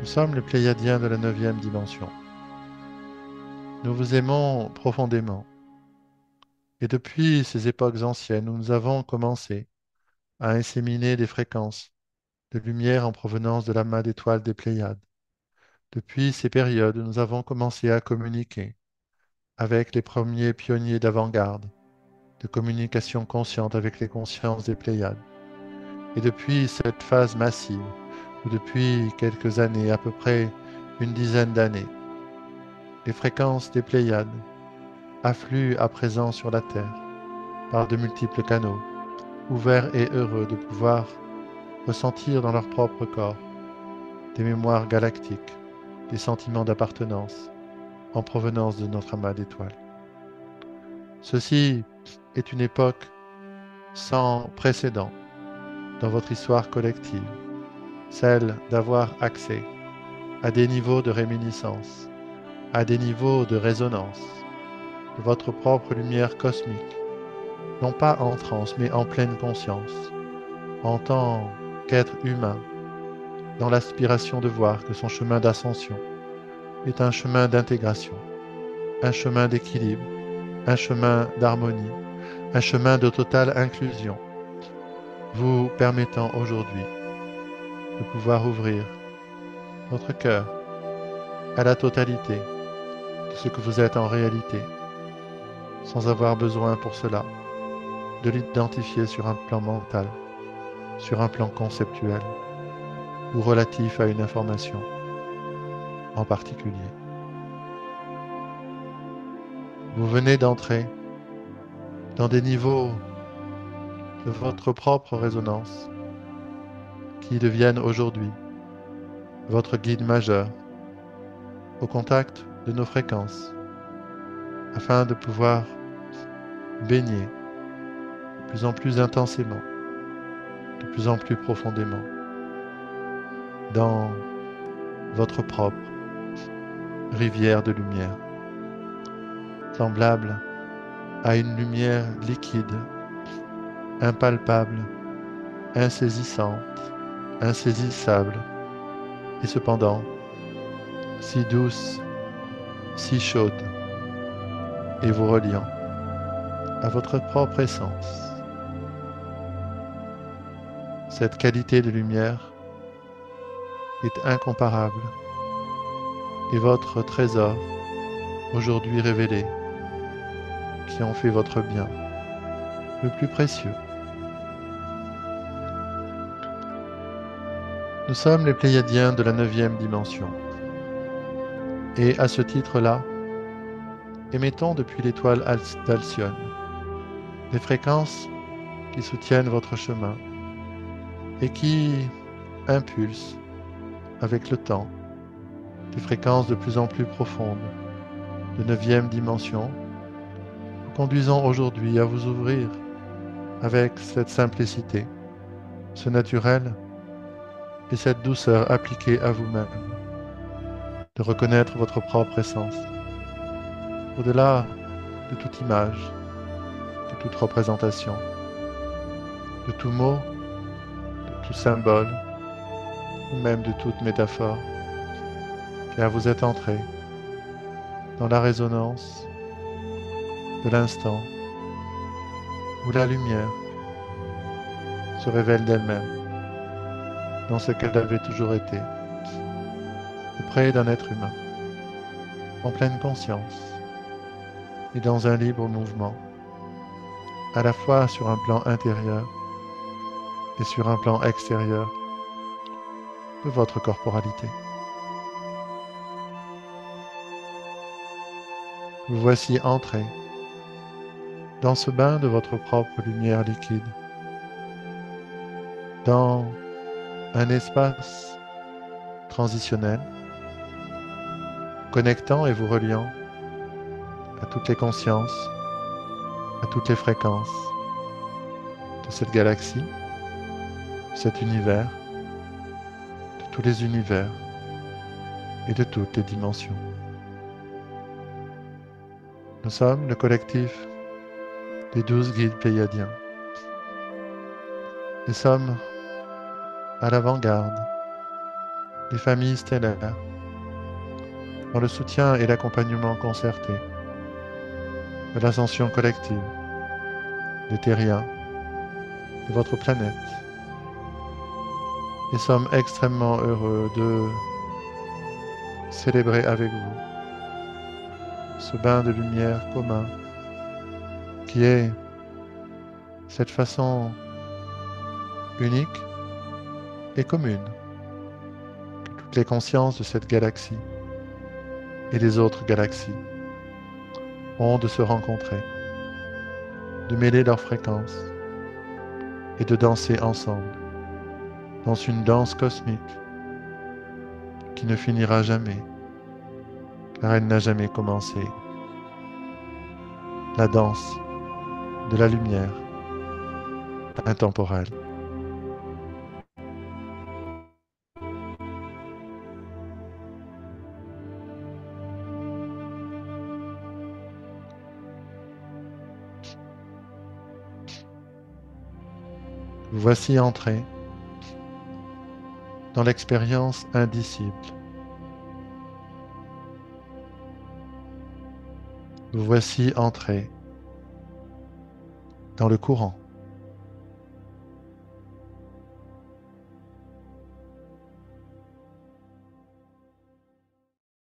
Nous sommes les Pléiadiens de la neuvième dimension. Nous vous aimons profondément. Et depuis ces époques anciennes où nous avons commencé à inséminer des fréquences de lumière en provenance de l'amas d'étoiles des Pléiades, depuis ces périodes où nous avons commencé à communiquer avec les premiers pionniers d'avant-garde, de communication consciente avec les consciences des Pléiades, et depuis cette phase massive, ou depuis quelques années, à peu près une dizaine d'années, les fréquences des Pléiades affluent à présent sur la Terre par de multiples canaux, ouverts et heureux de pouvoir ressentir dans leur propre corps des mémoires galactiques, des sentiments d'appartenance en provenance de notre amas d'étoiles. Ceci est une époque sans précédent dans votre histoire collective, celle d'avoir accès à des niveaux de réminiscence, à des niveaux de résonance de votre propre lumière cosmique, non pas en transe, mais en pleine conscience, en tant qu'être humain, dans l'aspiration de voir que son chemin d'ascension est un chemin d'intégration, un chemin d'équilibre, un chemin d'harmonie, un chemin de totale inclusion, vous permettant aujourd'hui de pouvoir ouvrir votre cœur à la totalité de ce que vous êtes en réalité, sans avoir besoin pour cela de l'identifier sur un plan mental, sur un plan conceptuel ou relatif à une information en particulier. Vous venez d'entrer dans des niveaux de votre propre résonance qui deviennent aujourd'hui votre guide majeur au contact de nos fréquences afin de pouvoir baigner de plus en plus intensément, de plus en plus profondément dans votre propre rivière de lumière, semblable à une lumière liquide, impalpable, insaisissante, insaisissable, et cependant si douce, si chaude, et vous reliant à votre propre essence. Cette qualité de lumière est incomparable et votre trésor, aujourd'hui révélé, qui en fait votre bien le plus précieux. Nous sommes les Pléiadiens de la neuvième dimension. Et à ce titre-là, émettons depuis l'étoile d'Alcyone des fréquences qui soutiennent votre chemin et qui impulsent avec le temps des fréquences de plus en plus profondes de neuvième dimension, vous conduisant aujourd'hui à vous ouvrir avec cette simplicité, ce naturel et cette douceur appliquée à vous-même, de reconnaître votre propre essence, au-delà de toute image, de toute représentation, de tout mot, de tout symbole, ou même de toute métaphore, car vous êtes entré dans la résonance de l'instant où la lumière se révèle d'elle-même dans ce qu'elle avait toujours été, auprès d'un être humain, en pleine conscience et dans un libre mouvement, à la fois sur un plan intérieur et sur un plan extérieur de votre corporalité. Vous voici entré dans ce bain de votre propre lumière liquide, dans un espace transitionnel, connectant et vous reliant à toutes les consciences, à toutes les fréquences de cette galaxie, de cet univers, de tous les univers et de toutes les dimensions. Nous sommes le collectif des 12 guides pléiadiens et sommes à l'avant-garde des familles stellaires, dans le soutien et l'accompagnement concerté de l'ascension collective des terriens de votre planète. Et sommes extrêmement heureux de célébrer avec vous ce bain de lumière commun qui est cette façon unique et commune que toutes les consciences de cette galaxie et des autres galaxies ont de se rencontrer, de mêler leurs fréquences et de danser ensemble dans une danse cosmique qui ne finira jamais, car elle n'a jamais commencé. La danse de la lumière intemporelle. Vous voici entré dans l'expérience indicible. Vous voici entré dans le courant.